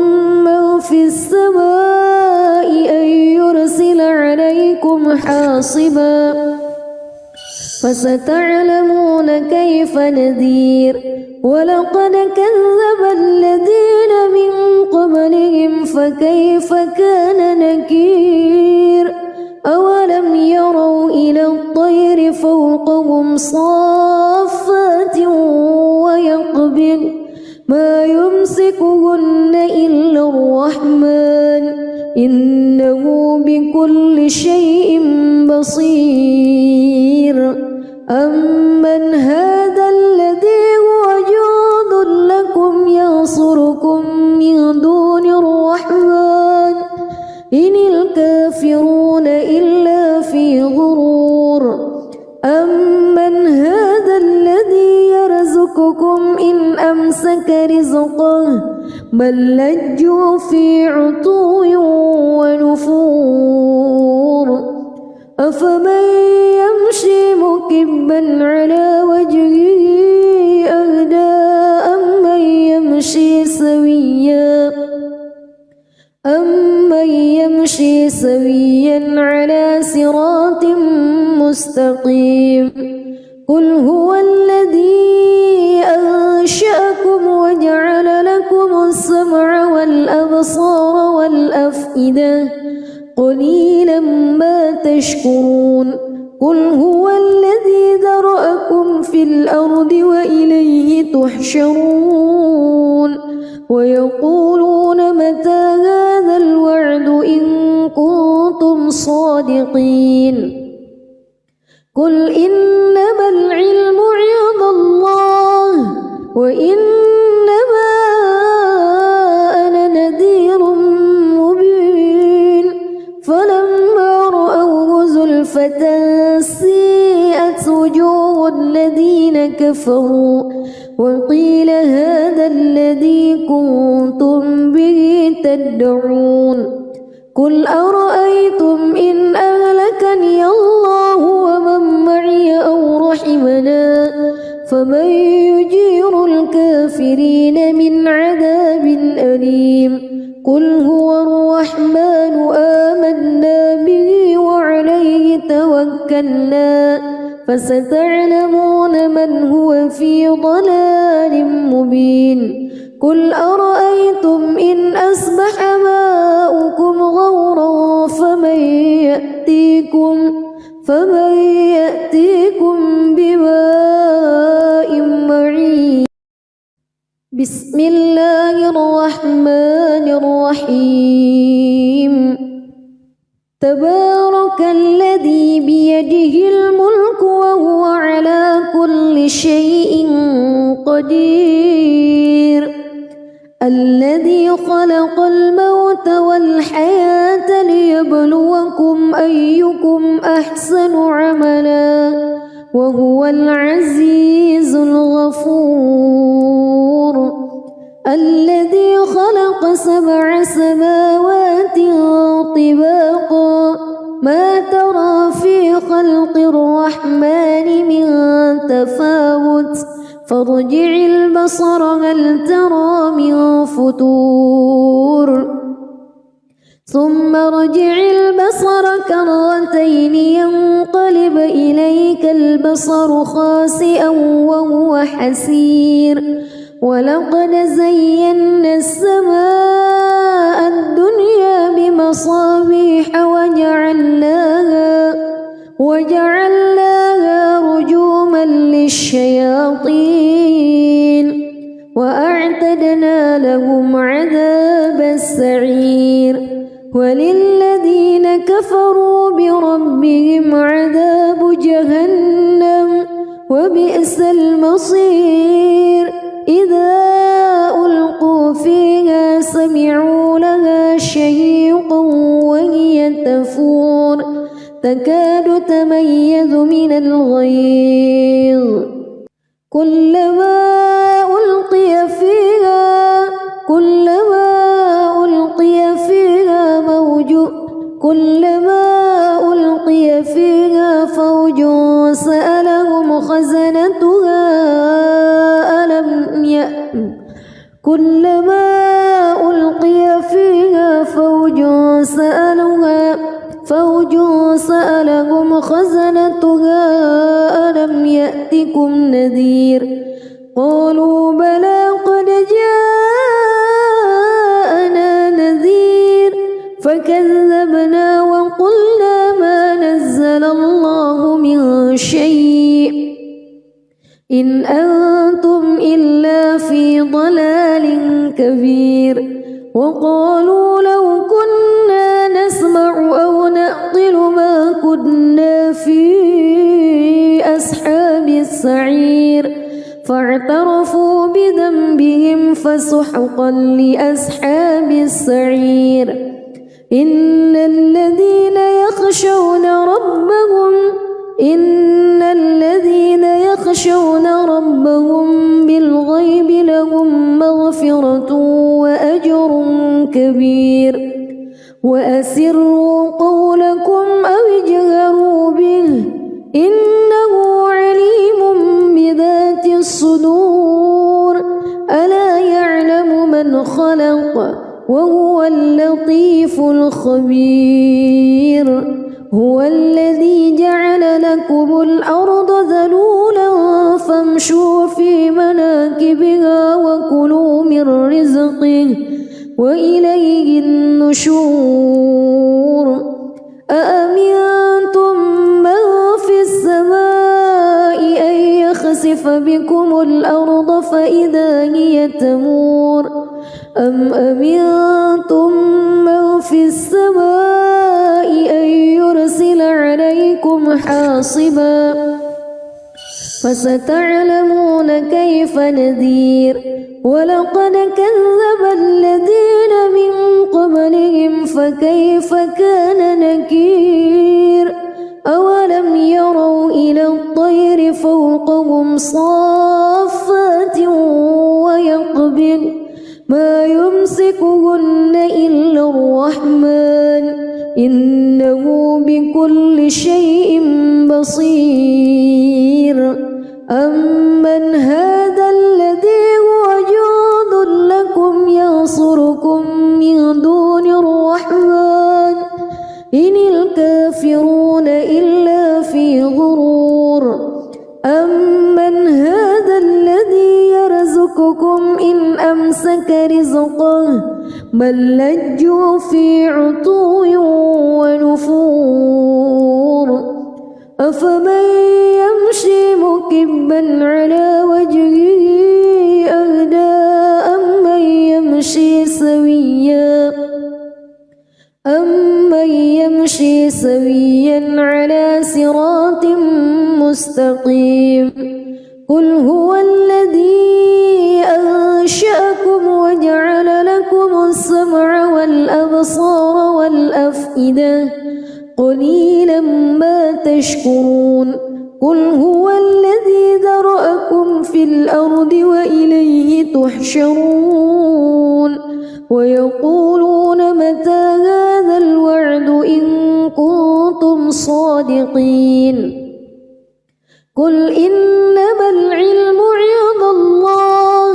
من في السماء أن يرسل عليكم حاصبا فستعلمون كيف نذير. ولقد كذب الذين من قبلهم فكيف كان نكير. أولم يروا إلى الطير فوقهم صافات ويقبض ما يمسكهن إلا الرحمن إنه بكل شيء بصير. أمن هذا الذي هو جند لكم ينصركم من دون الرحمن إن الكافرون إلا في غرور. أمن هذا الذي يرزقكم إن أمسك بل لجوا في عتو ونفور أفمن يمشي مكبا على وجهه أهدى أمن يمشي سويا على صراط مستقيم قل هو الذي أنشأكم وجعل لكم السمع والأبصار والأفئدة قليلا ما تشكرون قل هو الذي ذرأكم في الأرض وإليه تحشرون ويقولون متى هذا الوعد إن كنتم صادقين قل إنما العلم عند الله وإنما أنا نذير مبين فلما رأوه زلفة سيئت وجوه الذين كفروا وقيل هذا الذي كنتم به تدعون قل أرأيتم إن أهلكني الله ومن معي أو رحمنا فمن يجير الكافرين من عذاب أليم قل هو الرحمن آمنا به وعليه توكلنا فستعلمون من هو في ضلال مبين قل أرأيتم إن أصبح ماؤكم غورا فمن يأتيكم بماء معين بسم الله الرحمن الرحيم تبارك الذي بيده الملك وهو على كل شيء قدير الذي خلق الموت والحياة ليبلوكم أيكم أحسن عملا وهو العزيز الغفور الذي خلق 7 سماوات طباقا ما ترى في خلق الرحمن من تفاوت فارجع البصر هل ترى من فتور ثم ارجع البصر كرتين ينقلب إليك البصر خاسئا وهو حسير ولقد زينا السماء الدنيا بمصابيح وجعلناها رجوما للشياطين وأعتدنا لهم عذاب السعير وللذين كفروا بربهم عذاب جهنم وبئس المصير إذا ألقوا فيها سمعوا لها شهيقا وهي تفور تكاد تميز من الغيظ كلما ألقي فيها فوج سألهم خزنتها ألم يأتكم نذير قالوا بلى قد جاءنا نذير فكذبنا وقلنا ما نزل الله من شيء إن أنتم إلا في ضلال كبير وقالوا لو كنا نسمع أو نعقل ما كنا في أصحاب السعير فاعترفوا بذنبهم فسحقا لأصحاب السعير إن الذين يخشون يخشون ربهم بالغيب لهم مغفرة وأجر كبير وأسروا قولكم أو اجهروا به إنه عليم بذات الصدور ألا يعلم من خلق وهو اللطيف الخبير هو الذي جعل لكم الأرض ذلولا فامشوا في مناكبها وكلوا من رزقه وإليه النشور أأمنتم من في السماء أن يخسف بكم الأرض فإذا هي تمور أم أمنتم من في السماء أن يرسل عليكم حاصبا فستعلمون كيف نذير ولقد كذب الذين من قبلهم فكيف كان نكير أولم يروا إلى الطير فوقهم صافات ويقبض ما يمسكهن إلا الرحمن إنه بكل شيء بصير أمن هذا الذي هو جند لكم ينصركم من دون الرحمن إن الكافرون إلا في غرور أمن هذا الذي يرزقكم إن أمسك رزقه بل لجوا في عتو ونفور أفمن يمشي مكبا على وجهه أهدى أمن يمشي سويا على صراط مستقيم قل هو الذي أنشأكم وجعل لكم السمع والأبصار والأفئدة قليلا ما تشكرون قل هو الذي ذرأكم في الأرض وإليه تحشرون ويقولون متى هذا الوعد إن كنتم صادقين قل إنما العلم عند الله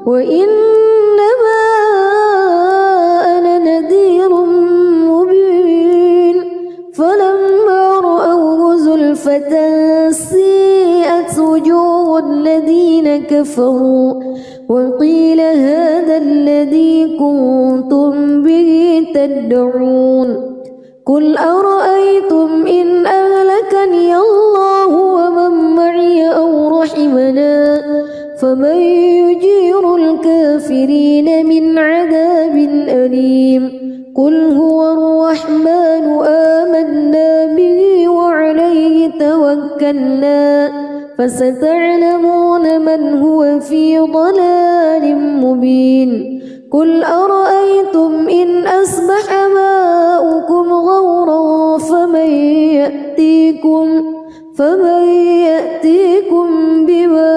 وإنما أنا نذير مبين فلما رأوه زلفة سيئت وجوه الذين كفروا وقيل هذا الذي كنتم به تدعون قل أرأيتم إن أهلكني الله ومن معي أو رحمنا فمن يجير الكافرين من عذاب أليم قل هو الرحمن آمنا به وعليه توكلنا فستعلمون من هو في ضلال مبين قل أرأيتم إن أصبح ماؤكم غورا فمن يأتيكم بماء